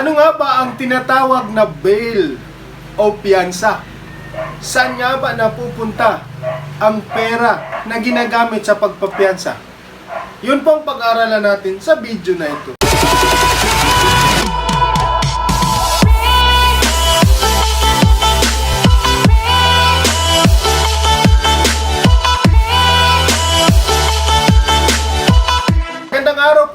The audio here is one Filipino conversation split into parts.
Ano nga ba ang tinatawag na bail o piyansa? Saan nga ba napupunta ang pera na ginagamit sa pagpapiyansa? Yun po ang pag-aaralan natin sa video na ito.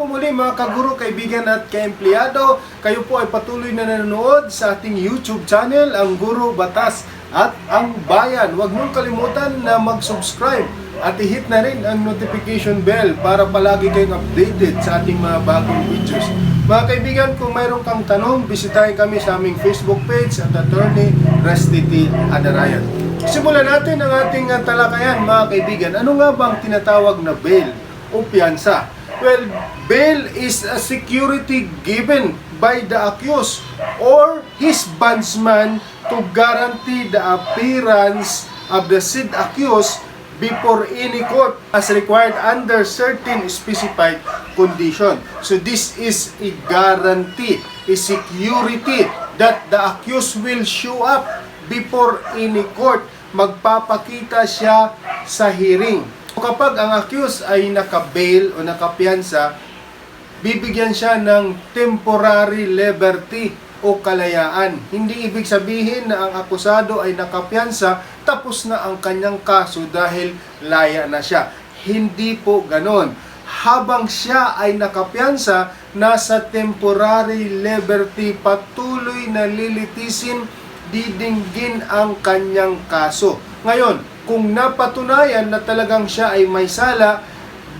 Muli mga kaguro, kaibigan at kaempleyado, kayo po ay patuloy na nanonood sa ating YouTube channel, ang Guro, Batas at ang Bayan. Huwag mong kalimutan na mag-subscribe at i-hit na rin ang notification bell para palagi kayong updated sa ating mga bagong videos. Mga kaibigan, kung mayroon kang tanong, bisitahin kami sa aming Facebook page at Attorney Restiti Adarayan. Simulan natin ang ating talakayan mga kaibigan. Ano nga ba ang tinatawag na bail o piyansa? Well, bail is a security given by the accused or his bondsman to guarantee the appearance of the said accused before any court as required under certain specified condition. So this is a guarantee, a security that the accused will show up before any court. Magpapakita siya sa hearing. Kapag ang accused ay naka-bail o nakapiyansa, bibigyan siya ng temporary liberty o kalayaan. Hindi ibig sabihin na ang akusado ay nakapiyansa tapos na ang kanyang kaso dahil laya na siya. Hindi po ganon. Habang siya ay nakapiyansa, nasa temporary liberty, patuloy na lilitisin, didinggin ang kanyang kaso. Ngayon, kung napatunayan na talagang siya ay may sala,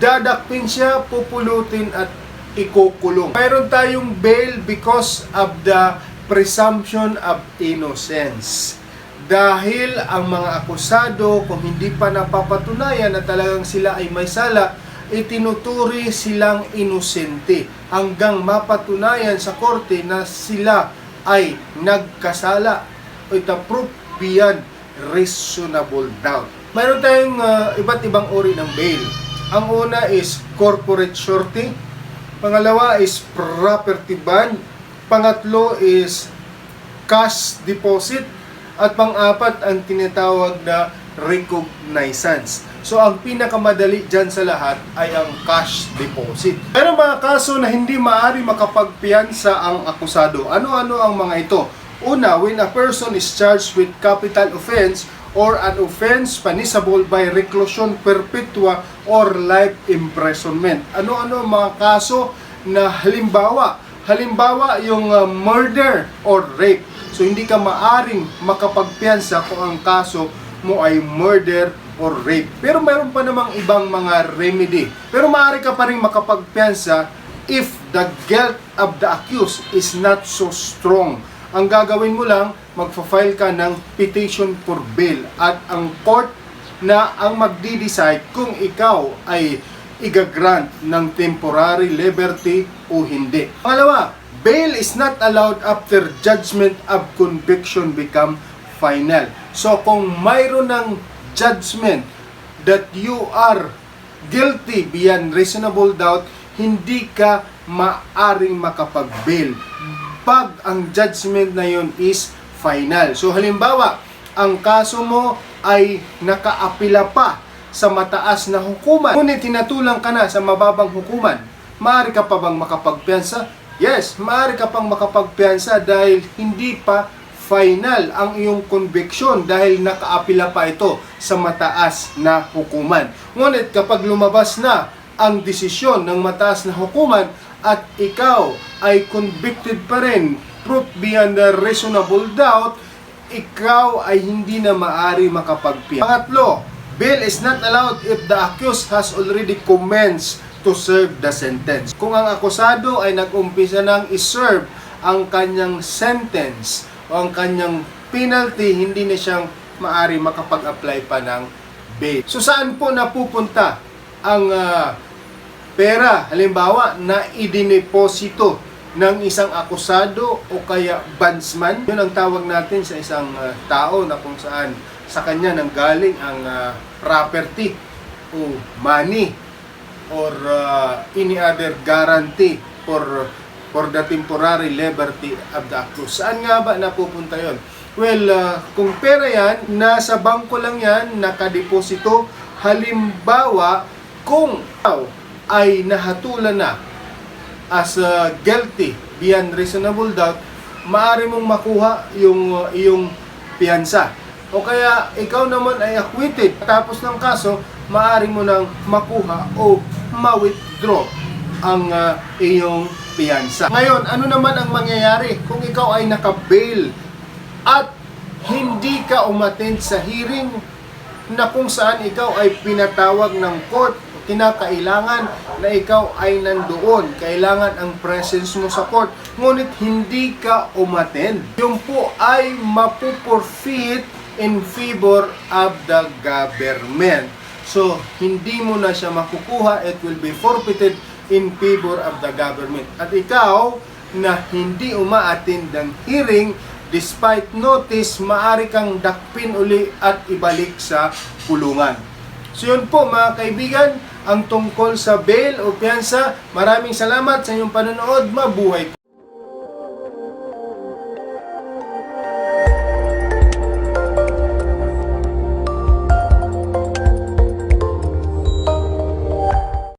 dadakpin siya, pupulutin at ikukulong. Mayroon tayong bail because of the presumption of innocence. Dahil ang mga akusado, kung hindi pa napapatunayan na talagang sila ay may sala, itinuturi silang inosente hanggang mapatunayan sa korte na sila ay nagkasala o ita-proof beyond reasonable doubt. Mayroon tayong iba't ibang uri ng bail. Ang una is corporate surety. Pangalawa is property bond. Pangatlo is cash deposit. At pang-apat ang tinatawag na recognizance. So ang pinakamadali dyan sa lahat ay ang cash deposit. Pero mga kaso na hindi maaari makapagpiyansa ang akusado. Ano-ano ang mga ito? Una, when a person is charged with capital offense or an offense punishable by reclusion perpetua or life imprisonment. Ano-ano ang mga kaso na halimbawa? Halimbawa, yung murder or rape. So, hindi ka maaring makapagpiyansa kung ang kaso mo ay murder or rape. Pero mayroon pa namang ibang mga remedy. Pero maaari ka pa rin makapagpiyansa if the guilt of the accused is not so strong. Ang gagawin mo lang, magfa-file ka ng petition for bail at ang court na ang magdi-decide kung ikaw ay igagrant ng temporary liberty o hindi. Pangalawa, bail is not allowed after judgment of conviction become final. So kung mayroon ng judgment that you are guilty beyond reasonable doubt, hindi ka maaring makapag-bail pag ang judgment na yun is final. So halimbawa, ang kaso mo ay nakaapila pa sa mataas na hukuman, ngunit tinatulang ka na sa mababang hukuman, maaari ka pa bang makapagpiyansa? Yes, maaari ka pang makapagpiyansa dahil hindi pa final ang iyong conviction dahil nakaapila pa ito sa mataas na hukuman. Ngunit kapag lumabas na ang desisyon ng mataas na hukuman at ikaw ay convicted pa rin, proof beyond a reasonable doubt, ikaw ay hindi na maaari makapagpiyansa. Pangatlo, bail is not allowed if the accused has already commenced to serve the sentence. Kung ang akusado ay nag-umpisa nang iserve ang kanyang sentence o ang kanyang penalty, hindi na siyang maaari makapag-apply pa ng bail. So saan po napupunta ang pera, halimbawa, na idineposito ng isang akusado o kaya bondsman? Yun ang tawag natin sa isang tao na kung saan sa kanya nanggaling ang property o money or any other guarantee for for the temporary liberty of the accused. Saan nga ba napupunta yon? Well, kung pera yan, nasa bangko lang yan, nakadeposito. Halimbawa, kung ay nahatulan na as guilty beyond reasonable doubt, maaari mong makuha yung iyong piyansa. O kaya ikaw naman ay acquitted tapos ng kaso, maaari mo nang makuha o ma-withdraw ang iyong piyansa. Ngayon, ano naman ang mangyayari kung ikaw ay naka-bail at hindi ka umattend sa hearing na kung saan ikaw ay pinatawag ng court? Kinakailangan na ikaw ay nandoon. Kailangan ang presence mo sa court. Ngunit hindi ka umattend. Yung po ay mapuporfeit in favor of the government. So, hindi mo na siya makukuha. It will be forfeited in favor of the government. At ikaw na hindi uma-attend ng hearing, despite notice, maaari kang dakpin uli at ibalik sa kulungan. So yun po mga kaibigan, ang tungkol sa bail o piyansa. Maraming salamat sa inyong panonood. Mabuhay po.